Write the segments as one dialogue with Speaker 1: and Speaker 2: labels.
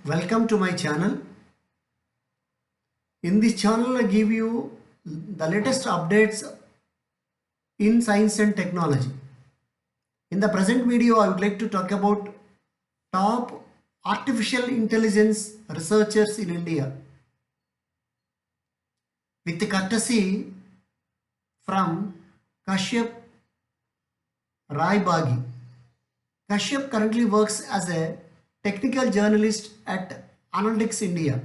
Speaker 1: Welcome to my channel. In this channel, I give you the latest updates in science and technology. In the present video, I would like to talk about top artificial intelligence researchers in India with the courtesy from Kashyap Rai Bagi. Kashyap currently works as a technical journalist at Analytics India.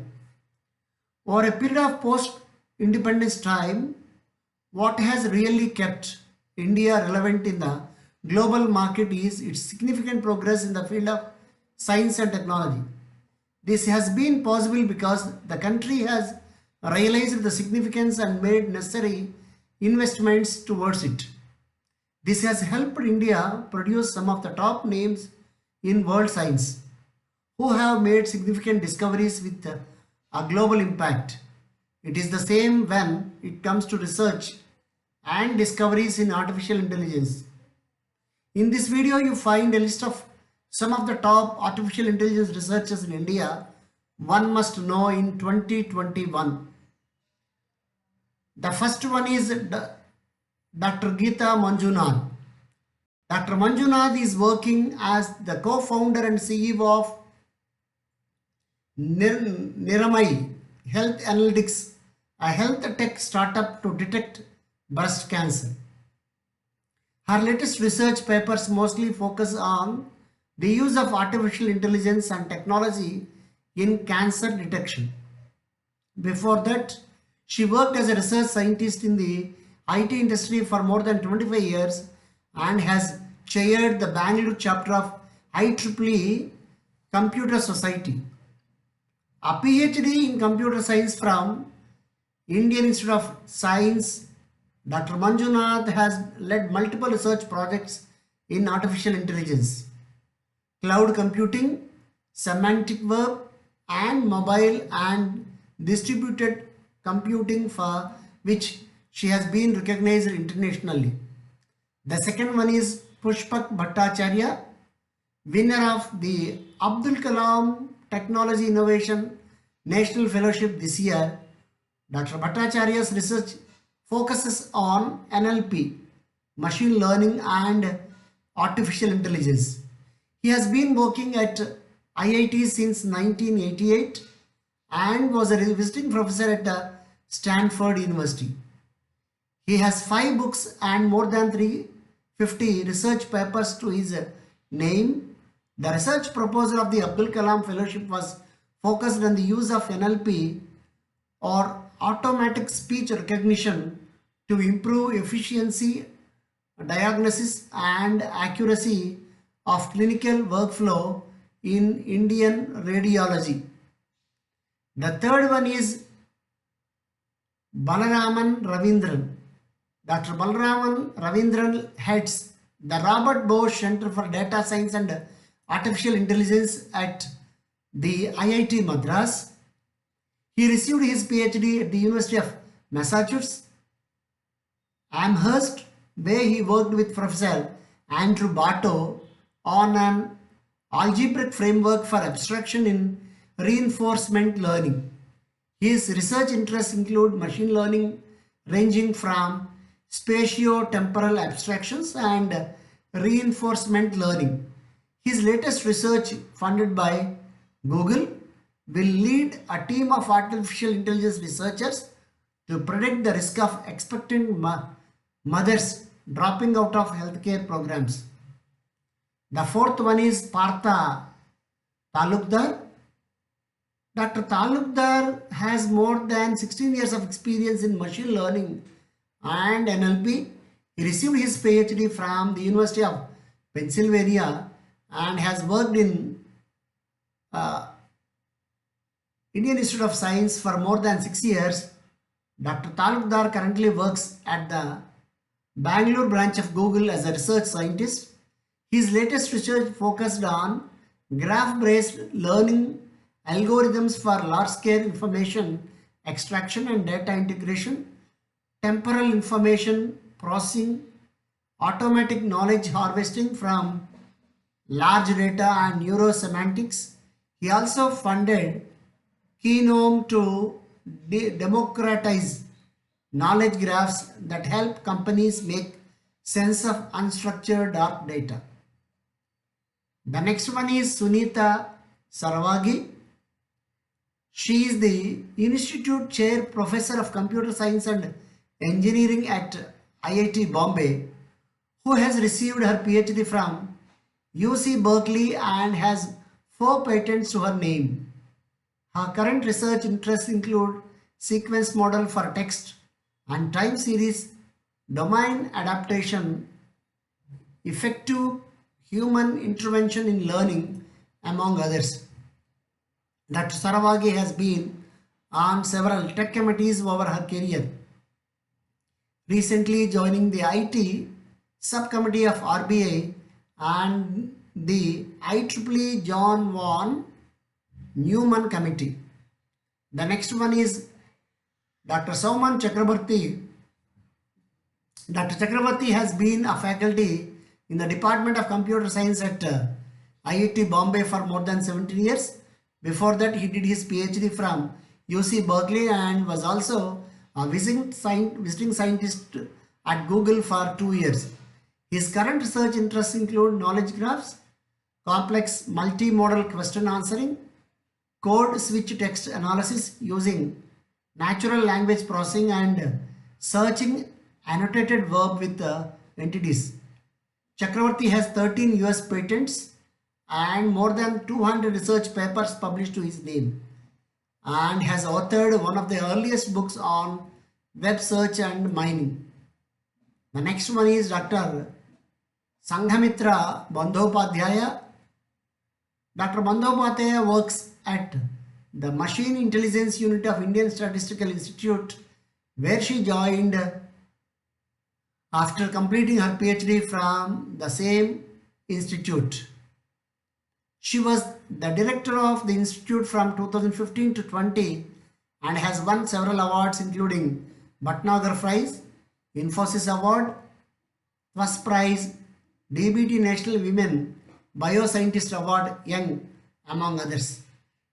Speaker 1: Over a period of post-independence time, what has really kept India relevant in the global market is its significant progress in the field of science and technology. This has been possible because the country has realized the significance and made necessary investments towards it. This has helped India produce some of the top names in world science who have made significant discoveries with a global impact. It is the same when it comes to research and discoveries in artificial intelligence. In this video, you find a list of some of the top artificial intelligence researchers in India one must know in 2021. The first one is Dr. Geeta Manjunath. Dr. Manjunath is working as the co-founder and CEO of Niramai Health Analytics, a health tech startup to detect breast cancer. Her latest research papers mostly focus on the use of artificial intelligence and technology in cancer detection. Before that, she worked as a research scientist in the IT industry for more than 25 years and has chaired the Bangalore chapter of IEEE Computer Society. A PhD in computer science from Indian Institute of Science, Dr. Manjunath has led multiple research projects in artificial intelligence, cloud computing, semantic web, and mobile and distributed computing, for which she has been recognized internationally. The second one is Pushpak Bhattacharya, winner of the Abdul Kalam Technology Innovation National Fellowship this year. Dr. Bhattacharya's research focuses on NLP, machine learning, and artificial intelligence. He has been working at IIT since 1988 and was a visiting professor at Stanford University. He has 5 books and more than 350 research papers to his name. The research proposal of the Abdul Kalam Fellowship was focused on the use of NLP, or automatic speech recognition, to improve efficiency, diagnosis, and accuracy of clinical workflow in Indian radiology. The third one is Balaraman Ravindran. Dr. Balaraman Ravindran heads the Robert Bosch Center for Data Science and Artificial Intelligence at the IIT Madras. He received his PhD at the University of Massachusetts Amherst, where he worked with Professor Andrew Barto on an algebraic framework for abstraction in reinforcement learning. His research interests include machine learning ranging from spatio-temporal abstractions and reinforcement learning. His latest research, funded by Google, will lead a team of artificial intelligence researchers to predict the risk of expectant mothers dropping out of healthcare programs. The fourth one is Partha Talukdar. Dr. Talukdar has more than 16 years of experience in machine learning and NLP. He received his PhD from the University of Pennsylvania and has worked in Indian Institute of Science for more than 6 years. Dr. Talukdar currently works at the Bangalore branch of Google as a research scientist. His latest research focused on graph-based learning algorithms for large-scale information extraction and data integration, temporal information processing, automatic knowledge harvesting from large data, and neurosemantics. He also funded Kinome to democratize knowledge graphs that help companies make sense of unstructured dark data. The next one is Sunita Saravagi. She is the Institute Chair Professor of Computer Science and Engineering at IIT Bombay, who has received her PhD from UC Berkeley and has 4 patents to her name. Her current research interests include sequence model for text and time series, domain adaptation, effective human intervention in learning, among others. Dr. Saravagi has been on several tech committees over her career, recently joining the IT subcommittee of RBI and the IEEE John von Neumann committee. The next one is Dr. Sauman Chakrabarti. Dr. Chakrabarti has been a faculty in the Department of Computer Science at IIT Bombay for more than 17 years. Before that, he did his PhD from UC Berkeley and was also a visiting scientist at Google for 2 years. His current research interests include knowledge graphs, complex multimodal question answering, code switch text analysis using natural language processing, and searching annotated verb with entities. Chakravarti has 13 US patents and more than 200 research papers published to his name, and has authored one of the earliest books on web search and mining. The next one is Dr. Sanghamitra Bandhopadhyaya. Dr. Bandhopadhyaya works at the Machine Intelligence Unit of Indian Statistical Institute, where she joined after completing her PhD from the same institute. She was the director of the institute from 2015 to 20 and has won several awards including Bhatnagar Prize, Infosys Award, First Prize, DBT National Women Bioscientist Award Young, among others.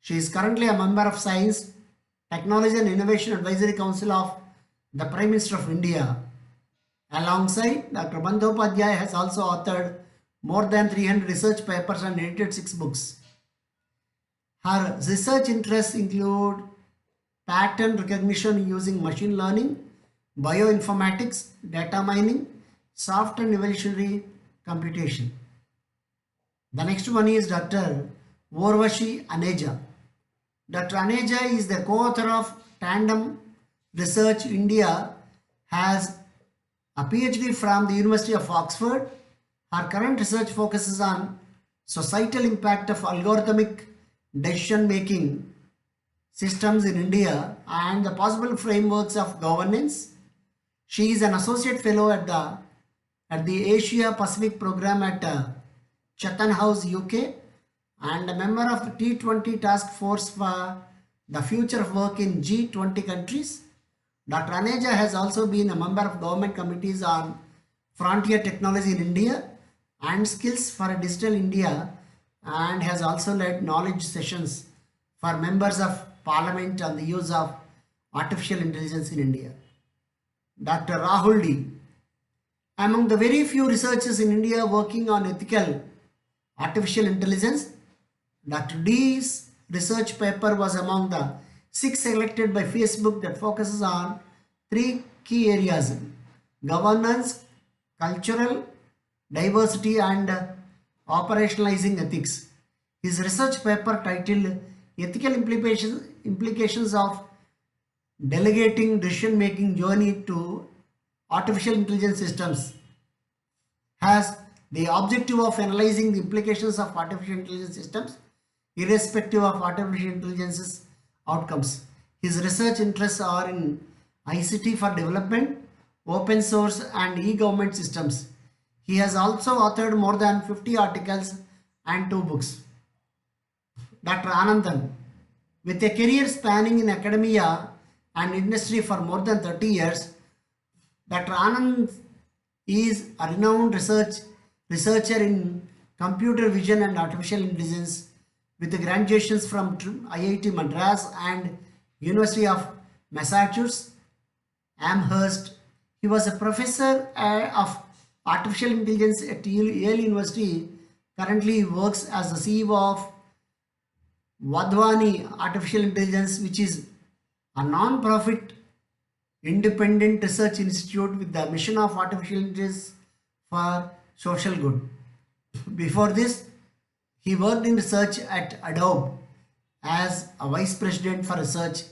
Speaker 1: She is currently a member of Science, Technology and Innovation Advisory Council of the Prime Minister of India. Alongside, Dr. Bandhopadhyaya has also authored more than 300 research papers and edited 6 books. Her research interests include pattern recognition using machine learning, bioinformatics, data mining, soft and evolutionary computation. The next one is Dr. Urvashi Aneja. Dr. Aneja is the co-author of Tandem Research India, has a PhD from the University of Oxford. Her current research focuses on societal impact of algorithmic decision-making systems in India and the possible frameworks of governance. She is an associate fellow at the Asia Pacific program at Chatham House, UK, and a member of the T20 task force for the future of work in G20 countries. Dr. Aneja has also been a member of government committees on frontier technology in India and skills for a digital India, and has also led knowledge sessions for members of parliament on the use of artificial intelligence in India. Dr. Rahul D. Among the very few researchers in India working on ethical artificial intelligence, Dr. D's research paper was among the 6 selected by Facebook that focuses on 3 key areas: governance, cultural diversity, and operationalizing ethics. His research paper titled Ethical Implications of Delegating Decision-Making Journey to Artificial Intelligence Systems has the objective of analyzing the implications of artificial intelligence systems irrespective of artificial intelligence's outcomes. His research interests are in ICT for development, open source, and e-government systems. He has also authored more than 50 articles and 2 books. Dr. Anandan, with a career spanning in academia and industry for more than 30 years, Dr. Anand is a renowned researcher in computer vision and artificial intelligence, with the graduations from IIT Madras and University of Massachusetts Amherst. He was a professor of artificial intelligence at Yale University. Currently, he works as the CEO of Vadhwani Artificial Intelligence, which is a non-profit independent research institute with the mission of artificial intelligence for social good. Before this, he worked in research at Adobe as a vice president for research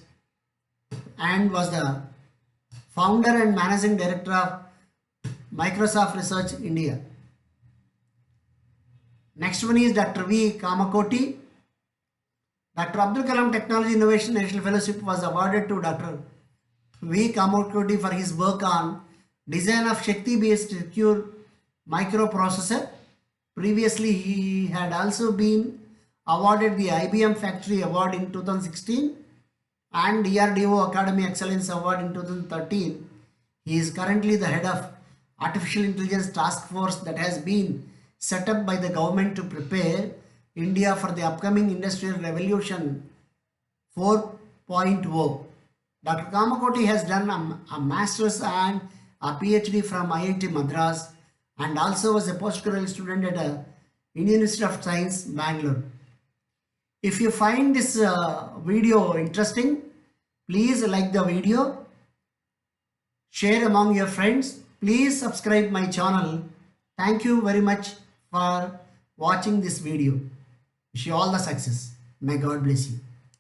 Speaker 1: and was the founder and managing director of Microsoft Research India. Next one is Dr. V. Kamakoti. Dr. Abdul Kalam Technology Innovation National Fellowship was awarded to Dr. V. Kamakoti for his work on design of Shakti-based secure microprocessor. Previously, he had also been awarded the IBM Factory Award in 2016 and DRDO Academy Excellence Award in 2013. He is currently the head of Artificial Intelligence Task Force that has been set up by the government to prepare India for the upcoming Industrial Revolution 4.0. Dr. Kamakoti has done a master's and a PhD from IIT Madras and also was a postgraduate student at Indian Institute of Science, Bangalore. If you find this video interesting, please like the video, share among your friends. Please subscribe my channel. Thank you very much for watching this video. Wish you all the success. May God bless you.